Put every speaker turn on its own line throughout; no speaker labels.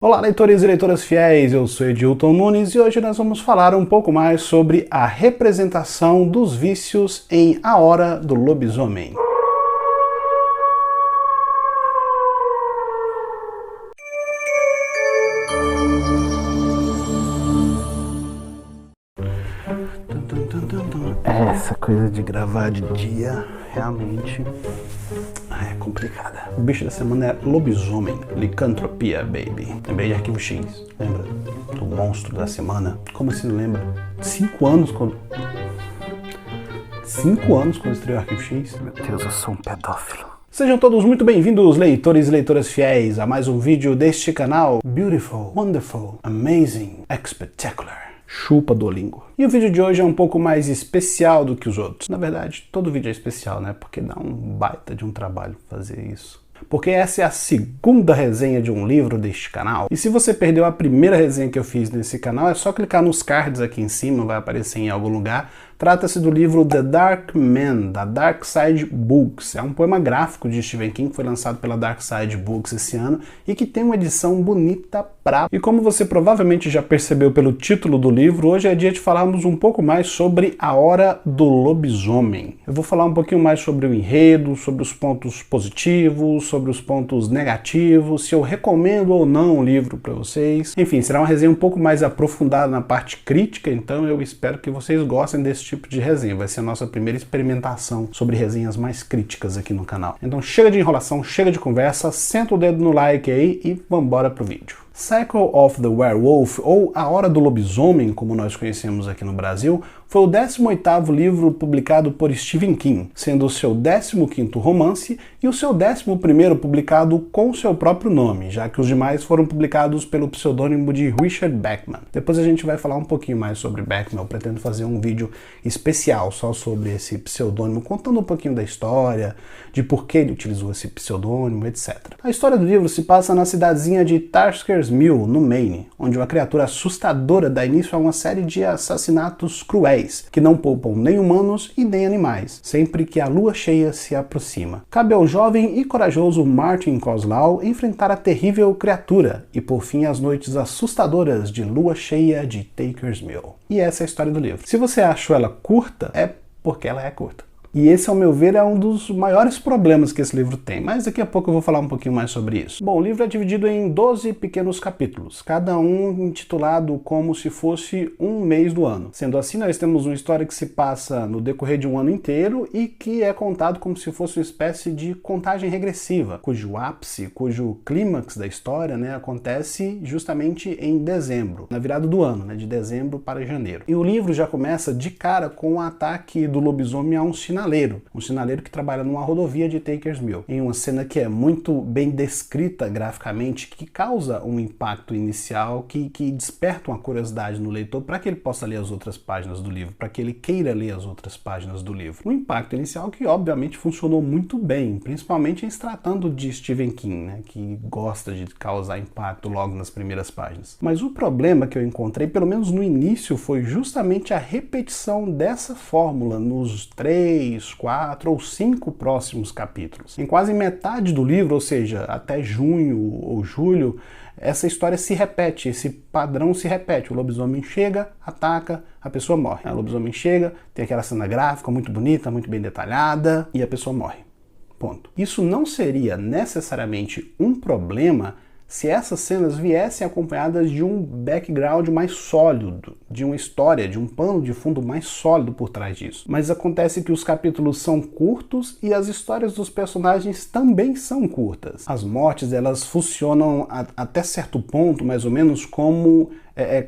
Olá, leitores e leitoras fiéis, eu sou Edilton Nunes e hoje nós vamos falar um pouco mais sobre a representação dos vícios em A Hora do Lobisomem. Essa coisa de gravar de dia realmente é complicada. O bicho da semana é lobisomem, licantropia, baby. Lembrei de Arquivo X, lembra? Do monstro da semana. Como assim não lembra? 5 anos quando estreou Arquivo X? Meu Deus, eu sou um pedófilo. Sejam todos muito bem-vindos, leitores e leitoras fiéis, a mais um vídeo deste canal Beautiful, Wonderful, Amazing, Spectacular. Chupa Duolingo. E o vídeo de hoje é um pouco mais especial do que os outros. Na verdade, todo vídeo é especial, né? Porque dá um baita de um trabalho fazer isso. Porque essa é a segunda resenha de um livro deste canal. E se você perdeu a primeira resenha que eu fiz nesse canal, é só clicar nos cards aqui em cima, vai aparecer em algum lugar. Trata-se do livro The Dark Man, da Dark Side Books. É um poema gráfico de Stephen King que foi lançado pela Dark Side Books esse ano e que tem uma edição bonita pra... E como você provavelmente já percebeu pelo título do livro, hoje é dia de falarmos um pouco mais sobre A Hora do Lobisomem. Eu vou falar um pouquinho mais sobre o enredo, sobre os pontos positivos, sobre os pontos negativos, se eu recomendo ou não o livro para vocês. Enfim, será uma resenha um pouco mais aprofundada na parte crítica, então eu espero que vocês gostem desse tipo de resenha. Vai ser a nossa primeira experimentação sobre resenhas mais críticas aqui no canal. Então chega de enrolação, chega de conversa, senta o dedo no like aí e vambora pro vídeo. Cycle of the Werewolf, ou A Hora do Lobisomem, como nós conhecemos aqui no Brasil, foi o 18º livro publicado por Stephen King, sendo o seu 15º romance e o seu 11º publicado com seu próprio nome, já que os demais foram publicados pelo pseudônimo de Richard Bachman. Depois a gente vai falar um pouquinho mais sobre Bachman, eu pretendo fazer um vídeo especial só sobre esse pseudônimo, contando um pouquinho da história, de por que ele utilizou esse pseudônimo, etc. A história do livro se passa na cidadezinha de Tarsker's Mill, no Maine, onde uma criatura assustadora dá início a uma série de assassinatos cruéis, que não poupam nem humanos e nem animais, sempre que a lua cheia se aproxima. Cabe ao jovem e corajoso Martin Kozlau enfrentar a terrível criatura e, por fim, as noites assustadoras de lua cheia de Taker's Mill. E essa é a história do livro. Se você achou ela curta, é porque ela é curta. E esse, ao meu ver, é um dos maiores problemas que esse livro tem, mas daqui a pouco eu vou falar um pouquinho mais sobre isso. Bom, o livro é dividido em 12 pequenos capítulos, cada um intitulado como se fosse um mês do ano. Sendo assim, nós temos uma história que se passa no decorrer de um ano inteiro e que é contado como se fosse uma espécie de contagem regressiva, cujo ápice, cujo clímax da história, acontece justamente em dezembro, na virada do ano, de dezembro para janeiro. E o livro já começa de cara com o ataque do lobisomem a um sinaleiro que trabalha numa rodovia de Taker's Mill, em uma cena que é muito bem descrita graficamente, que causa um impacto inicial, que desperta uma curiosidade no leitor para que ele possa ler as outras páginas do livro, para que ele queira ler as outras páginas do livro. Um impacto inicial que obviamente funcionou muito bem, principalmente em se tratando de Stephen King, que gosta de causar impacto logo nas primeiras páginas. Mas o problema que eu encontrei, pelo menos no início, foi justamente a repetição dessa fórmula nos 3, 4 ou 5 próximos capítulos. Em quase metade do livro, ou seja, até junho ou julho, essa história se repete, esse padrão se repete. O lobisomem chega, ataca, a pessoa morre. O lobisomem chega, tem aquela cena gráfica muito bonita, muito bem detalhada, e a pessoa morre. Ponto. Isso não seria necessariamente um problema se essas cenas viessem acompanhadas de um background mais sólido, de uma história, de um pano de fundo mais sólido por trás disso. Mas acontece que os capítulos são curtos e as histórias dos personagens também são curtas. As mortes, elas funcionam até certo ponto, mais ou menos, como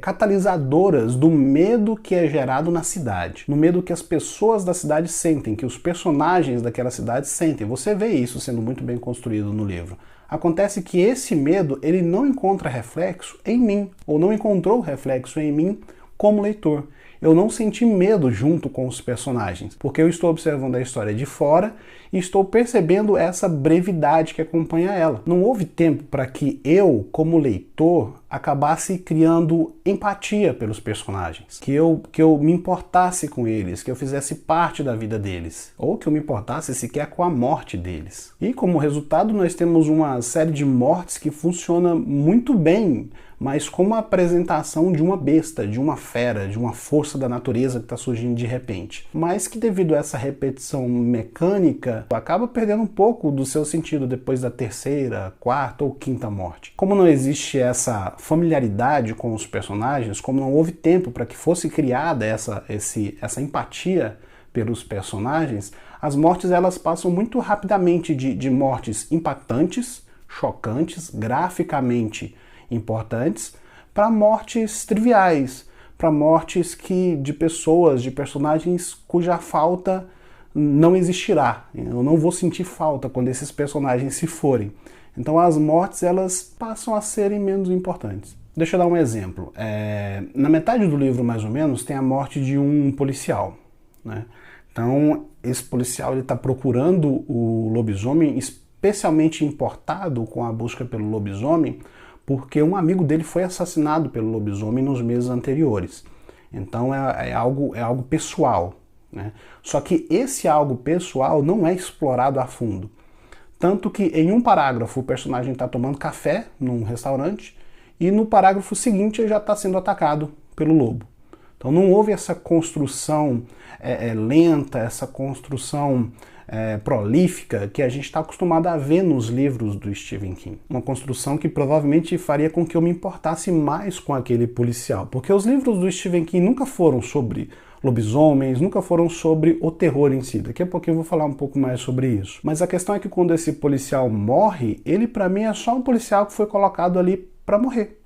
catalisadoras do medo que é gerado na cidade, no medo que as pessoas da cidade sentem, que os personagens daquela cidade sentem. Você vê isso sendo muito bem construído no livro. Acontece que esse medo, ele não encontra reflexo em mim, ou não encontrou reflexo em mim como leitor. Eu não senti medo junto com os personagens, porque eu estou observando a história de fora e estou percebendo essa brevidade que acompanha ela. Não houve tempo para que eu, como leitor, acabasse criando empatia pelos personagens, que eu me importasse com eles, que eu fizesse parte da vida deles, ou que eu me importasse sequer com a morte deles. E como resultado nós temos uma série de mortes que funciona muito bem, mas como a apresentação de uma besta, de uma fera, de uma força da natureza que está surgindo de repente. Mas que devido a essa repetição mecânica, acaba perdendo um pouco do seu sentido depois da terceira, quarta ou quinta morte. Como não existe essa familiaridade com os personagens, como não houve tempo para que fosse criada essa empatia pelos personagens, as mortes elas passam muito rapidamente de mortes impactantes, chocantes, graficamente importantes, para mortes triviais, para mortes de pessoas, de personagens cuja falta não existirá. Eu não vou sentir falta quando esses personagens se forem. Então as mortes elas passam a serem menos importantes. Deixa eu dar um exemplo. Na metade do livro, mais ou menos, tem a morte de um policial, né? Então esse policial está procurando o lobisomem, especialmente importado com a busca pelo lobisomem, porque um amigo dele foi assassinado pelo lobisomem nos meses anteriores. Então é algo pessoal, né? Só que esse algo pessoal não é explorado a fundo. Tanto que em um parágrafo o personagem está tomando café num restaurante e no parágrafo seguinte ele já está sendo atacado pelo lobo. Então não houve essa construção lenta, essa construção prolífica que a gente está acostumado a ver nos livros do Stephen King. Uma construção que provavelmente faria com que eu me importasse mais com aquele policial, porque os livros do Stephen King nunca foram sobre lobisomens, nunca foram sobre o terror em si. Daqui a pouquinho eu vou falar um pouco mais sobre isso. Mas a questão é que quando esse policial morre, ele para mim é só um policial que foi colocado ali para morrer.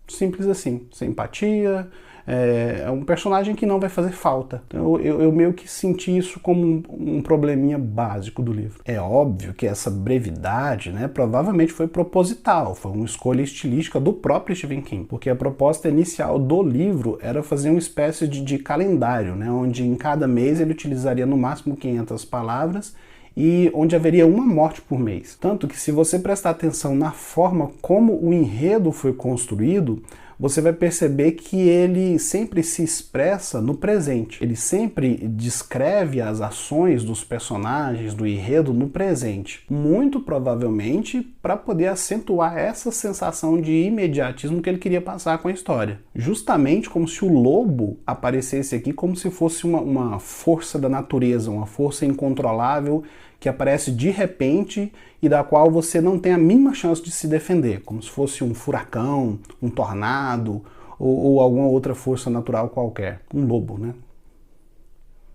Simples assim, sem empatia. É um personagem que não vai fazer falta. Então, eu meio que senti isso como um probleminha básico do livro. É óbvio que essa brevidade, né, provavelmente foi proposital, foi uma escolha estilística do próprio Stephen King, porque a proposta inicial do livro era fazer uma espécie de calendário, né, onde em cada mês ele utilizaria no máximo 500 palavras e onde haveria uma morte por mês. Tanto que se você prestar atenção na forma como o enredo foi construído, você vai perceber que ele sempre se expressa no presente. Ele sempre descreve as ações dos personagens, do enredo no presente. Muito provavelmente para poder acentuar essa sensação de imediatismo que ele queria passar com a história. Justamente como se o lobo aparecesse aqui como se fosse uma força da natureza, uma força incontrolável que aparece de repente e da qual você não tem a mínima chance de se defender, como se fosse um furacão, um tornado ou alguma outra força natural qualquer, um lobo, né?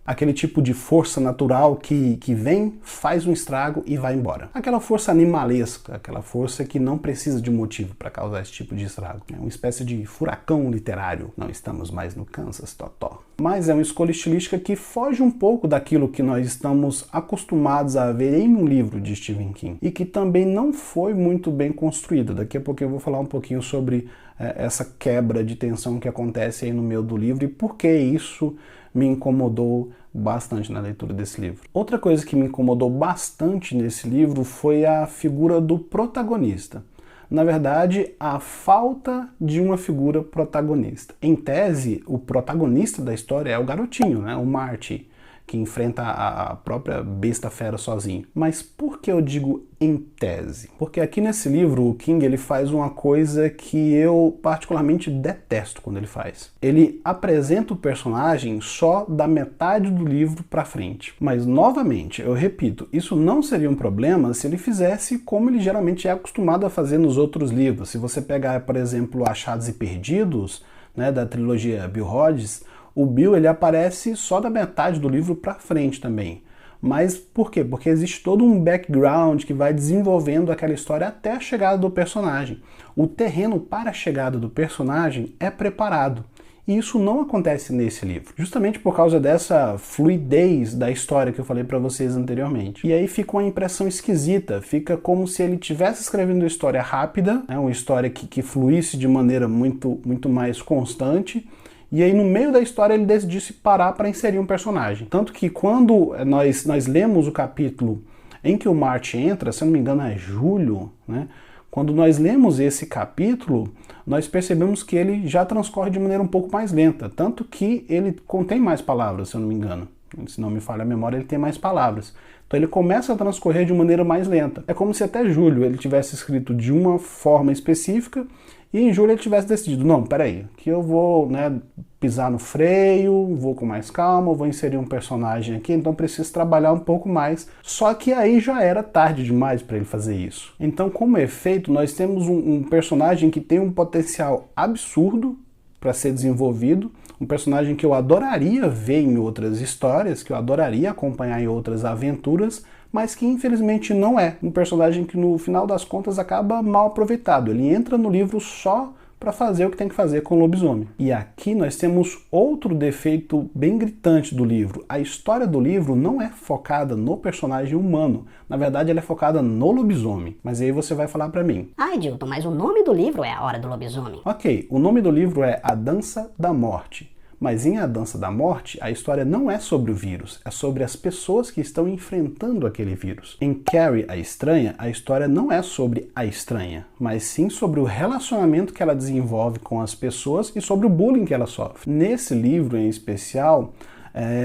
Aquele tipo de força natural que vem, faz um estrago e vai embora. Aquela força animalesca, aquela força que não precisa de motivo para causar esse tipo de estrago. É uma espécie de furacão literário. Não estamos mais no Kansas, Totó. Mas é uma escolha estilística que foge um pouco daquilo que nós estamos acostumados a ver em um livro de Stephen King. E que também não foi muito bem construída. Daqui a pouco eu vou falar um pouquinho sobre essa quebra de tensão que acontece aí no meio do livro e por que isso me incomodou bastante na leitura desse livro. Outra coisa que me incomodou bastante nesse livro foi a figura do protagonista. Na verdade, a falta de uma figura protagonista. Em tese, o protagonista da história é o garotinho, né? O Marty, que enfrenta a própria besta fera sozinho. Mas por que eu digo em tese? Porque aqui nesse livro o King ele faz uma coisa que eu particularmente detesto quando ele faz. Ele apresenta o personagem só da metade do livro pra frente. Mas novamente, eu repito, isso não seria um problema se ele fizesse como ele geralmente é acostumado a fazer nos outros livros. Se você pegar, por exemplo, Achados e Perdidos, né, da trilogia Bill Hodges, o Bill ele aparece só da metade do livro para frente também. Mas por quê? Porque existe todo um background que vai desenvolvendo aquela história até a chegada do personagem. O terreno para a chegada do personagem é preparado. E isso não acontece nesse livro, justamente por causa dessa fluidez da história que eu falei para vocês anteriormente. E aí fica uma impressão esquisita, fica como se ele estivesse escrevendo uma história rápida, né, uma história que fluísse de maneira muito mais constante, e aí no meio da história ele decidisse parar para inserir um personagem. Tanto que quando nós lemos o capítulo em que o Marty entra, se eu não me engano é julho, né? Quando nós lemos esse capítulo, nós percebemos que ele já transcorre de maneira um pouco mais lenta, tanto que ele contém mais palavras, se eu não me engano. Se não me falha a memória, ele tem mais palavras. Então ele começa a transcorrer de maneira mais lenta. É como se até julho ele tivesse escrito de uma forma específica e em julho ele tivesse decidido, não, peraí, que eu vou, né, pisar no freio, vou com mais calma, vou inserir um personagem aqui, então preciso trabalhar um pouco mais. Só que aí já era tarde demais para ele fazer isso. Então, como efeito, nós temos um personagem que tem um potencial absurdo para ser desenvolvido, um personagem que eu adoraria ver em outras histórias, que eu adoraria acompanhar em outras aventuras, mas que infelizmente não é. Um personagem que no final das contas acaba mal aproveitado. Ele entra no livro só para fazer o que tem que fazer com o lobisomem. E aqui nós temos outro defeito bem gritante do livro. A história do livro não é focada no personagem humano. Na verdade, ela é focada no lobisomem. Mas aí você vai falar para mim.
Ah, Edilton, mas o nome do livro é A Hora do Lobisomem.
Ok, o nome do livro é A Dança da Morte. Mas em A Dança da Morte, a história não é sobre o vírus, é sobre as pessoas que estão enfrentando aquele vírus. Em Carrie, a Estranha, a história não é sobre a estranha, mas sim sobre o relacionamento que ela desenvolve com as pessoas e sobre o bullying que ela sofre. Nesse livro em especial,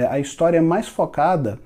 a história é mais focada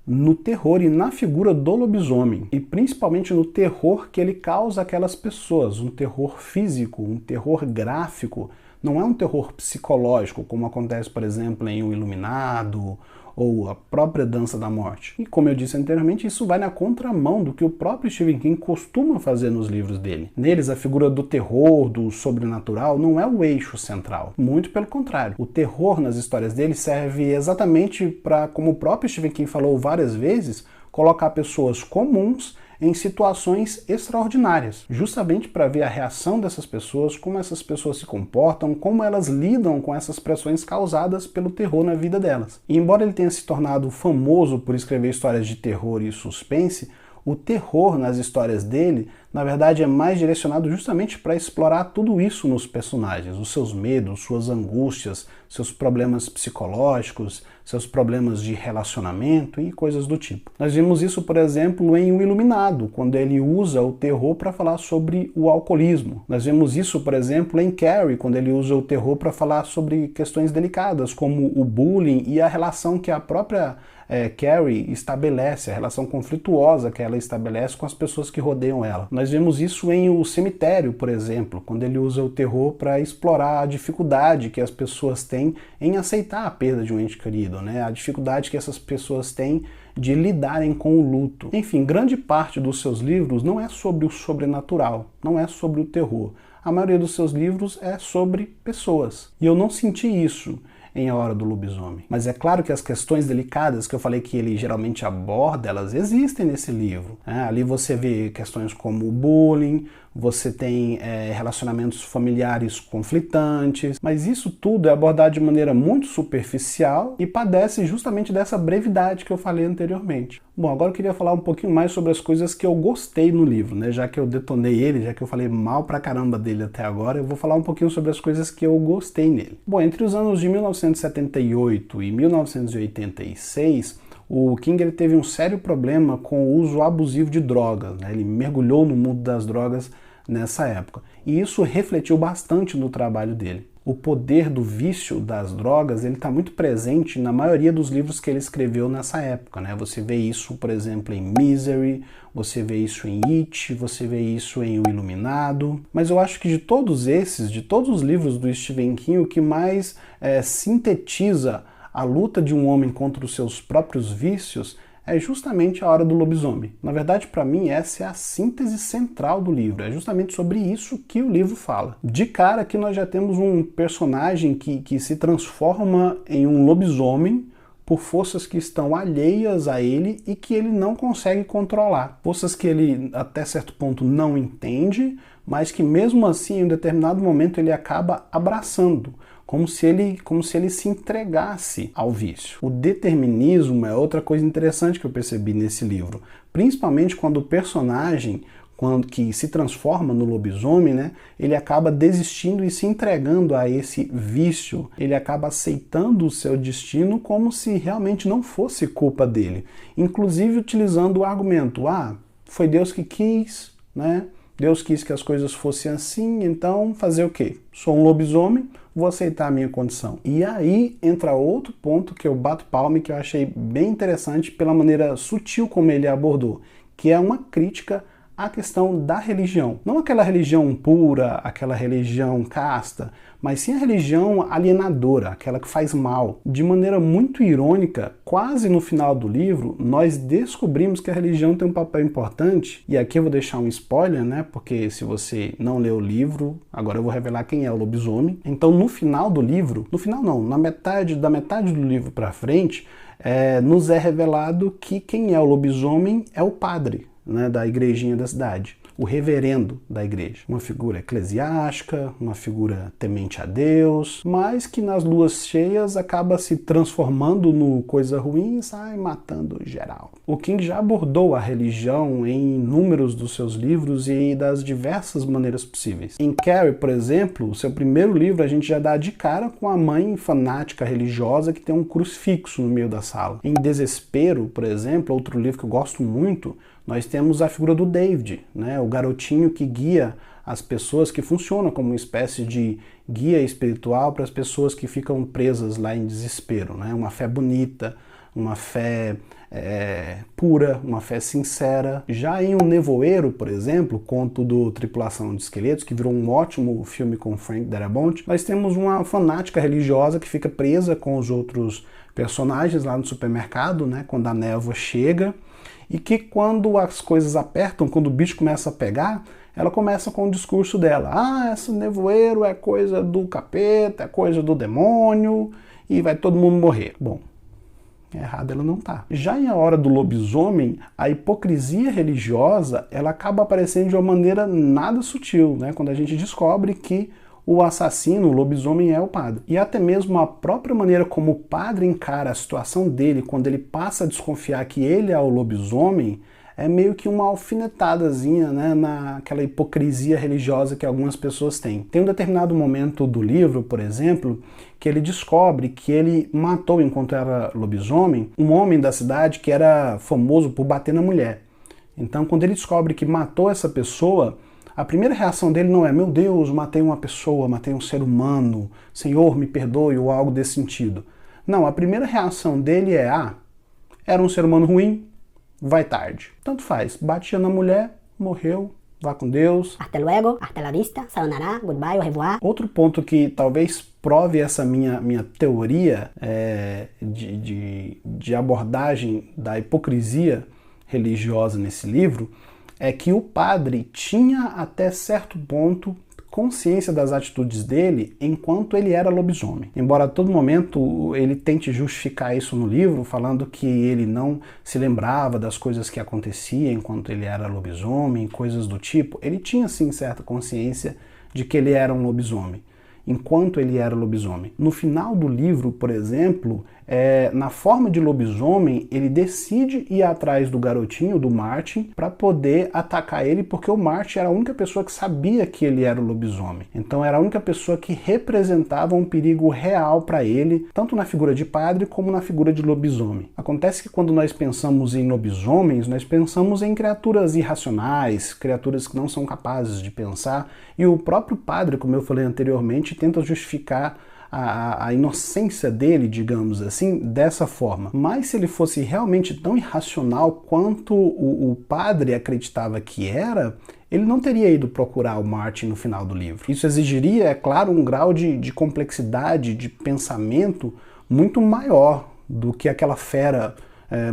no terror e na figura do lobisomem, e principalmente no terror que ele causa àquelas pessoas, um terror físico, um terror gráfico. Não é um terror psicológico, como acontece, por exemplo, em O Iluminado ou a própria Dança da Morte. E como eu disse anteriormente, isso vai na contramão do que o próprio Stephen King costuma fazer nos livros dele. Neles, a figura do terror, do sobrenatural, não é o eixo central. Muito pelo contrário. O terror nas histórias dele serve exatamente para, como o próprio Stephen King falou várias vezes, colocar pessoas comuns em situações extraordinárias, justamente para ver a reação dessas pessoas, como essas pessoas se comportam, como elas lidam com essas pressões causadas pelo terror na vida delas. E embora ele tenha se tornado famoso por escrever histórias de terror e suspense, o terror nas histórias dele, na verdade, é mais direcionado justamente para explorar tudo isso nos personagens, os seus medos, suas angústias, seus problemas psicológicos, seus problemas de relacionamento e coisas do tipo. Nós vimos isso, por exemplo, em O Iluminado, quando ele usa o terror para falar sobre o alcoolismo. Nós vemos isso, por exemplo, em Carrie, quando ele usa o terror para falar sobre questões delicadas, como o bullying e a relação que a própria Carrie estabelece, a relação conflituosa que ela estabelece com as pessoas que rodeiam ela. Nós vemos isso em O Cemitério, por exemplo, quando ele usa o terror para explorar a dificuldade que as pessoas têm em aceitar a perda de um ente querido, né? A dificuldade que essas pessoas têm de lidarem com o luto. Enfim, grande parte dos seus livros não é sobre o sobrenatural, não é sobre o terror. A maioria dos seus livros é sobre pessoas. E eu não senti isso em A Hora do Lobisomem. Mas é claro que as questões delicadas que eu falei que ele geralmente aborda, elas existem nesse livro. Ali você vê questões como o bullying, você tem relacionamentos familiares conflitantes, mas isso tudo é abordado de maneira muito superficial e padece justamente dessa brevidade que eu falei anteriormente. Bom, agora eu queria falar um pouquinho mais sobre as coisas que eu gostei no livro, né? Já que eu detonei ele, já que eu falei mal pra caramba dele até agora, eu vou falar um pouquinho sobre as coisas que eu gostei nele. Bom, entre os anos de 1978 e 1986, o King ele teve um sério problema com o uso abusivo de drogas, né? Ele mergulhou no mundo das drogas nessa época. E isso refletiu bastante no trabalho dele. O poder do vício das drogas ele está muito presente na maioria dos livros que ele escreveu nessa época, né? Você vê isso, por exemplo, em Misery, você vê isso em It, você vê isso em O Iluminado. Mas eu acho que de todos esses, de todos os livros do Stephen King, o que mais sintetiza a luta de um homem contra os seus próprios vícios é justamente A Hora do Lobisomem. Na verdade, para mim, essa é a síntese central do livro. É justamente sobre isso que o livro fala. De cara que nós já temos um personagem que se transforma em um lobisomem por forças que estão alheias a ele e que ele não consegue controlar. Forças que ele, até certo ponto, não entende, mas que mesmo assim, em um determinado momento, ele acaba abraçando. Como se ele se entregasse ao vício. O determinismo é outra coisa interessante que eu percebi nesse livro, principalmente quando o personagem que se transforma no lobisomem, né, ele acaba desistindo e se entregando a esse vício. Ele acaba aceitando o seu destino como se realmente não fosse culpa dele. Inclusive utilizando o argumento, foi Deus que quis, né? Deus quis que as coisas fossem assim, então fazer o quê? Sou um lobisomem, vou aceitar a minha condição. E aí entra outro ponto que eu bato palma e que eu achei bem interessante pela maneira sutil como ele abordou, que é uma crítica à questão da religião. Não aquela religião pura, aquela religião casta, mas sim a religião alienadora, aquela que faz mal. De maneira muito irônica, quase no final do livro, nós descobrimos que a religião tem um papel importante, e aqui eu vou deixar um spoiler, né, porque se você não leu o livro, agora eu vou revelar quem é o lobisomem. Então no final do livro, no final não, da metade do livro para frente, nos é revelado que quem é o lobisomem é o padre, né, da igrejinha da cidade, o reverendo da igreja. Uma figura eclesiástica, uma figura temente a Deus, mas que nas luas cheias acaba se transformando no coisa ruim e sai matando geral. O King já abordou a religião em inúmeros dos seus livros e das diversas maneiras possíveis. Em Carrie, por exemplo, o seu primeiro livro, a gente já dá de cara com a mãe fanática religiosa que tem um crucifixo no meio da sala. Em Desespero, por exemplo, outro livro que eu gosto muito, nós temos a figura do David, né? O garotinho que guia as pessoas, que funciona como uma espécie de guia espiritual para as pessoas que ficam presas lá em desespero, né? Uma fé bonita, uma fé pura, uma fé sincera. Já em O Nevoeiro, por exemplo, conto do Tripulação de Esqueletos, que virou um ótimo filme com Frank Darabont, nós temos uma fanática religiosa que fica presa com os outros personagens lá no supermercado, né? Quando a névoa chega, e que quando as coisas apertam, quando o bicho começa a pegar, ela começa com o discurso dela. Esse nevoeiro é coisa do capeta, é coisa do demônio, e vai todo mundo morrer. Bom, errada ela não tá. Já em A Hora do Lobisomem, a hipocrisia religiosa, ela acaba aparecendo de uma maneira nada sutil, né? Quando a gente descobre que o assassino, o lobisomem, é o padre. E até mesmo a própria maneira como o padre encara a situação dele, quando ele passa a desconfiar que ele é o lobisomem, é meio que uma alfinetadazinha, né, naquela hipocrisia religiosa que algumas pessoas têm. Tem um determinado momento do livro, por exemplo, que ele descobre que ele matou, enquanto era lobisomem, um homem da cidade que era famoso por bater na mulher. Então, quando ele descobre que matou essa pessoa, a primeira reação dele não é, meu Deus, matei uma pessoa, matei um ser humano, Senhor, me perdoe, ou algo desse sentido. Não, a primeira reação dele é, era um ser humano ruim, vai tarde. Tanto faz, batia na mulher, morreu, vá com Deus.
Hasta luego, hasta la vista, sayonara, goodbye, au revoir.
Outro ponto que talvez prove essa minha teoria de abordagem da hipocrisia religiosa nesse livro, é que o padre tinha até certo ponto consciência das atitudes dele enquanto ele era lobisomem. Embora a todo momento ele tente justificar isso no livro, falando que ele não se lembrava das coisas que aconteciam enquanto ele era lobisomem, coisas do tipo, ele tinha sim certa consciência de que ele era um lobisomem, enquanto ele era lobisomem. No final do livro, por exemplo, na forma de lobisomem, ele decide ir atrás do garotinho, do Martin, para poder atacar ele, porque o Martin era a única pessoa que sabia que ele era o lobisomem. Então era a única pessoa que representava um perigo real para ele, tanto na figura de padre como na figura de lobisomem. Acontece que quando nós pensamos em lobisomens, nós pensamos em criaturas irracionais, criaturas que não são capazes de pensar, e o próprio padre, como eu falei anteriormente, tenta justificar a inocência dele, digamos assim, dessa forma. Mas se ele fosse realmente tão irracional quanto o padre acreditava que era, ele não teria ido procurar o Martin no final do livro. Isso exigiria, é claro, um grau de complexidade, de pensamento muito maior do que aquela fera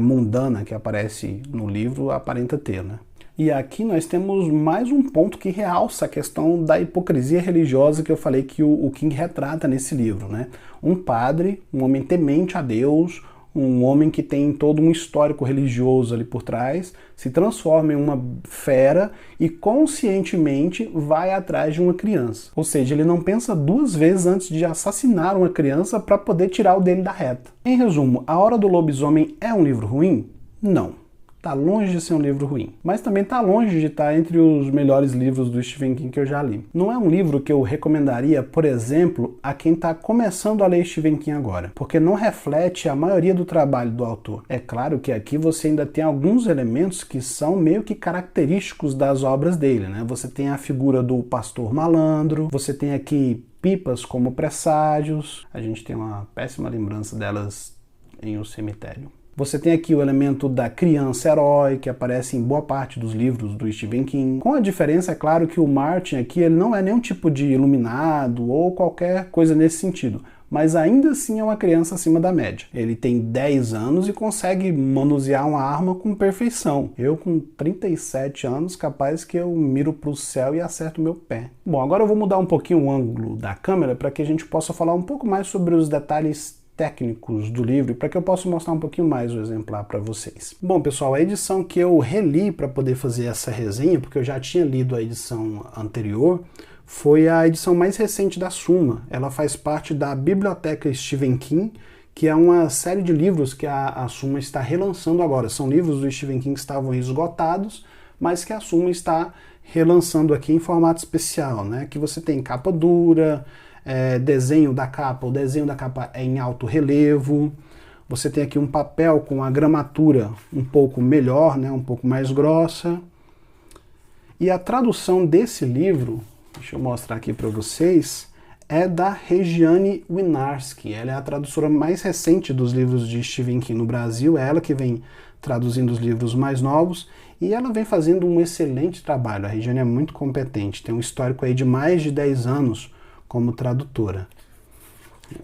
mundana que aparece no livro aparenta ter, né? E aqui nós temos mais um ponto que realça a questão da hipocrisia religiosa que eu falei que o King retrata nesse livro, né? Um padre, um homem temente a Deus, um homem que tem todo um histórico religioso ali por trás, se transforma em uma fera e conscientemente vai atrás de uma criança. Ou seja, ele não pensa duas vezes antes de assassinar uma criança para poder tirar o dele da reta. Em resumo, A Hora do Lobisomem é um livro ruim? Não. Tá longe de ser um livro ruim, mas também tá longe de estar entre os melhores livros do Stephen King que eu já li. Não é um livro que eu recomendaria, por exemplo, a quem está começando a ler Stephen King agora, porque não reflete a maioria do trabalho do autor. É claro que aqui você ainda tem alguns elementos que são meio que característicos das obras dele, né? Você tem a figura do pastor malandro, você tem aqui pipas como presságios, a gente tem uma péssima lembrança delas em O Cemitério. Você tem aqui o elemento da criança herói, que aparece em boa parte dos livros do Stephen King. Com a diferença, é claro, que o Martin aqui ele não é nenhum tipo de iluminado ou qualquer coisa nesse sentido, mas ainda assim é uma criança acima da média. Ele tem 10 anos e consegue manusear uma arma com perfeição. Eu, com 37 anos, capaz que eu miro para o céu e acerto meu pé. Bom, agora eu vou mudar um pouquinho o ângulo da câmera para que a gente possa falar um pouco mais sobre os detalhes técnicos do livro, para que eu possa mostrar um pouquinho mais o exemplar para vocês. Bom, pessoal, a edição que eu reli para poder fazer essa resenha, porque eu já tinha lido a edição anterior, foi a edição mais recente da Suma. Ela faz parte da Biblioteca Stephen King, que é uma série de livros que a Suma está relançando agora. São livros do Stephen King que estavam esgotados, mas que a Suma está relançando aqui em formato especial, né? Que você tem capa dura, desenho da capa, o desenho da capa é em alto relevo, você tem aqui um papel com a gramatura um pouco melhor, né, um pouco mais grossa, e a tradução desse livro, deixa eu mostrar aqui para vocês, é da Regiane Winiarski. Ela é a tradutora mais recente dos livros de Stephen King no Brasil, é ela que vem traduzindo os livros mais novos, e ela vem fazendo um excelente trabalho. A Regiane é muito competente, tem um histórico aí de mais de 10 anos como tradutora.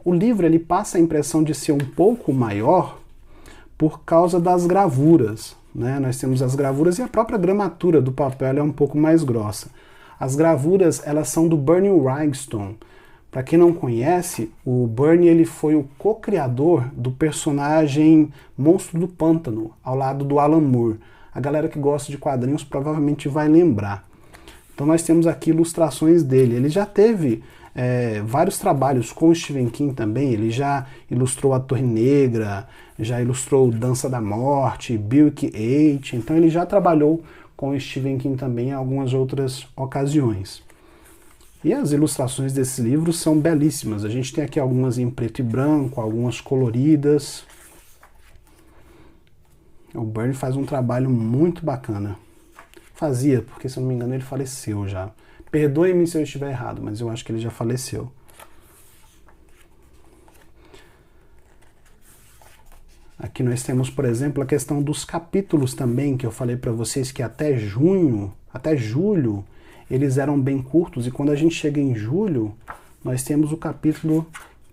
O livro ele passa a impressão de ser um pouco maior por causa das gravuras, né? Nós temos as gravuras e a própria gramatura do papel é um pouco mais grossa. As gravuras elas são do Bernie Wrightson. Para quem não conhece, o Bernie ele foi o co-criador do personagem Monstro do Pântano, ao lado do Alan Moore. A galera que gosta de quadrinhos provavelmente vai lembrar. Então nós temos aqui ilustrações dele. Ele já teve vários trabalhos com o Stephen King também. Ele já ilustrou A Torre Negra, já ilustrou Dança da Morte, Bill-8. Então ele já trabalhou com o Stephen King também em algumas outras ocasiões. E as ilustrações desses livros são belíssimas. A gente tem aqui algumas em preto e branco, algumas coloridas. O Bernie faz um trabalho muito bacana. Fazia, porque se eu não me engano ele faleceu já. Perdoe-me se eu estiver errado, mas eu acho que ele já faleceu. Aqui nós temos, por exemplo, a questão dos capítulos também, que eu falei para vocês que até julho, eles eram bem curtos, e quando a gente chega em julho, nós temos o capítulo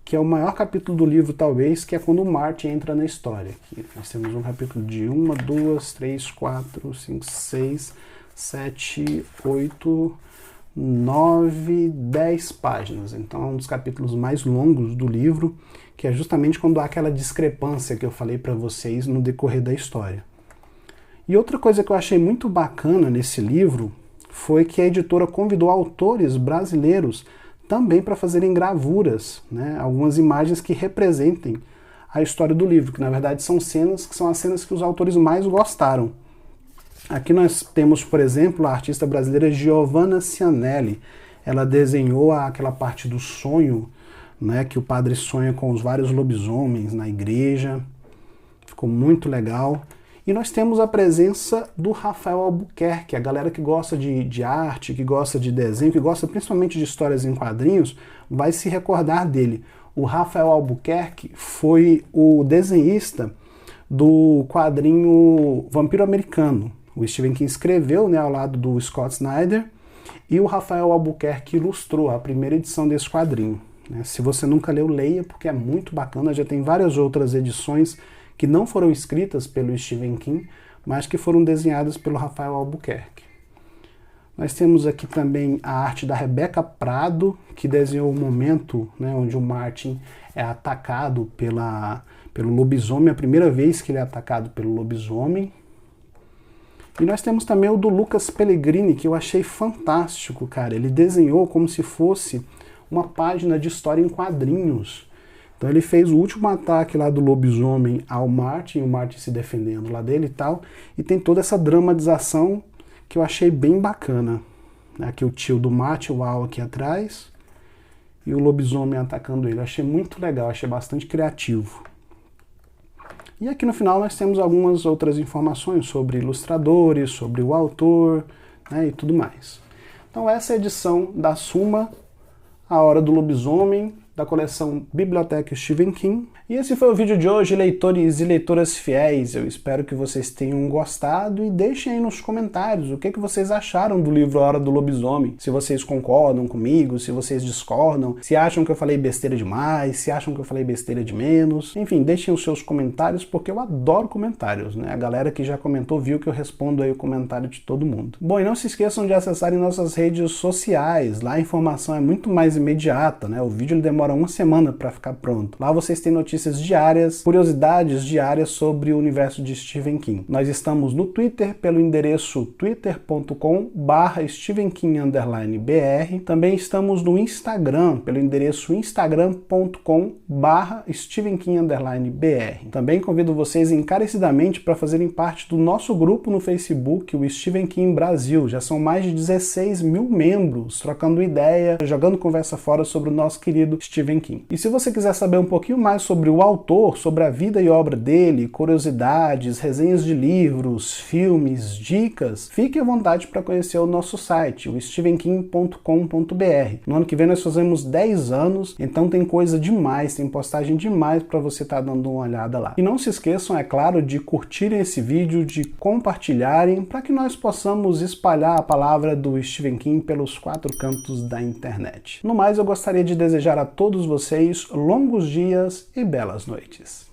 que é o maior capítulo do livro, talvez, que é quando o Martin entra na história. Aqui nós temos um capítulo de 1, 2, 3, 4, 5, 6, 7, 8, 9, 10 páginas. Então é um dos capítulos mais longos do livro, que é justamente quando há aquela discrepância que eu falei para vocês no decorrer da história. E outra coisa que eu achei muito bacana nesse livro foi que a editora convidou autores brasileiros também para fazerem gravuras, né? Algumas imagens que representem a história do livro, que na verdade são cenas que são as cenas que os autores mais gostaram. Aqui nós temos, por exemplo, a artista brasileira Giovanna Cianelli. Ela desenhou aquela parte do sonho, né, que o padre sonha com os vários lobisomens na igreja. Ficou muito legal. E nós temos a presença do Rafael Albuquerque, a galera que gosta de arte, que gosta de desenho, que gosta principalmente de histórias em quadrinhos, vai se recordar dele. O Rafael Albuquerque foi o desenhista do quadrinho Vampiro Americano. O Stephen King escreveu, né, ao lado do Scott Snyder, e o Rafael Albuquerque ilustrou a primeira edição desse quadrinho. Né? Se você nunca leu, leia, porque é muito bacana. Já tem várias outras edições que não foram escritas pelo Stephen King, mas que foram desenhadas pelo Rafael Albuquerque. Nós temos aqui também a arte da Rebeca Prado, que desenhou o momento, né, onde o Martin é atacado pelo lobisomem, a primeira vez que ele é atacado pelo lobisomem. E nós temos também o do Lucas Pellegrini, que eu achei fantástico, cara. Ele desenhou como se fosse uma página de história em quadrinhos. Então ele fez o último ataque lá do lobisomem ao Martin, o Martin se defendendo lá dele e tal, e tem toda essa dramatização que eu achei bem bacana. Aqui o tio do Martin, o Al aqui atrás, e o lobisomem atacando ele. Eu achei muito legal, achei bastante criativo. E aqui no final nós temos algumas outras informações sobre ilustradores, sobre o autor, né, e tudo mais. Então essa é a edição da Suma, A Hora do Lobisomem, da coleção Biblioteca Stephen King. E esse foi o vídeo de hoje, leitores e leitoras fiéis. Eu espero que vocês tenham gostado e deixem aí nos comentários o que vocês acharam do livro A Hora do Lobisomem. Se vocês concordam comigo, se vocês discordam, se acham que eu falei besteira demais, se acham que eu falei besteira de menos. Enfim, deixem os seus comentários, porque eu adoro comentários, né? A galera que já comentou viu que eu respondo aí o comentário de todo mundo. Bom, e não se esqueçam de acessarem nossas redes sociais. Lá a informação é muito mais imediata, né? O vídeo ele demora uma semana para ficar pronto. Lá vocês têm notícias diárias, curiosidades diárias sobre o universo de Stephen King. Nós estamos no Twitter pelo endereço twitter.com/StephenKing_BR. Também estamos no Instagram pelo endereço instagram.com/StephenKing_BR. Também convido vocês encarecidamente para fazerem parte do nosso grupo no Facebook, o Stephen King Brasil. Já são mais de 16 mil membros trocando ideia, jogando conversa fora sobre o nosso querido Stephen King. E se você quiser saber um pouquinho mais sobre o autor, sobre a vida e obra dele, curiosidades, resenhas de livros, filmes, dicas, fique à vontade para conhecer o nosso site, o stevenking.com.br. No ano que vem nós fazemos 10 anos, então tem coisa demais, tem postagem demais para você estar dando uma olhada lá. E não se esqueçam, é claro, de curtirem esse vídeo, de compartilharem, para que nós possamos espalhar a palavra do Stephen King pelos 4 cantos da internet. No mais, eu gostaria de desejar a todos vocês longos dias e belas noites.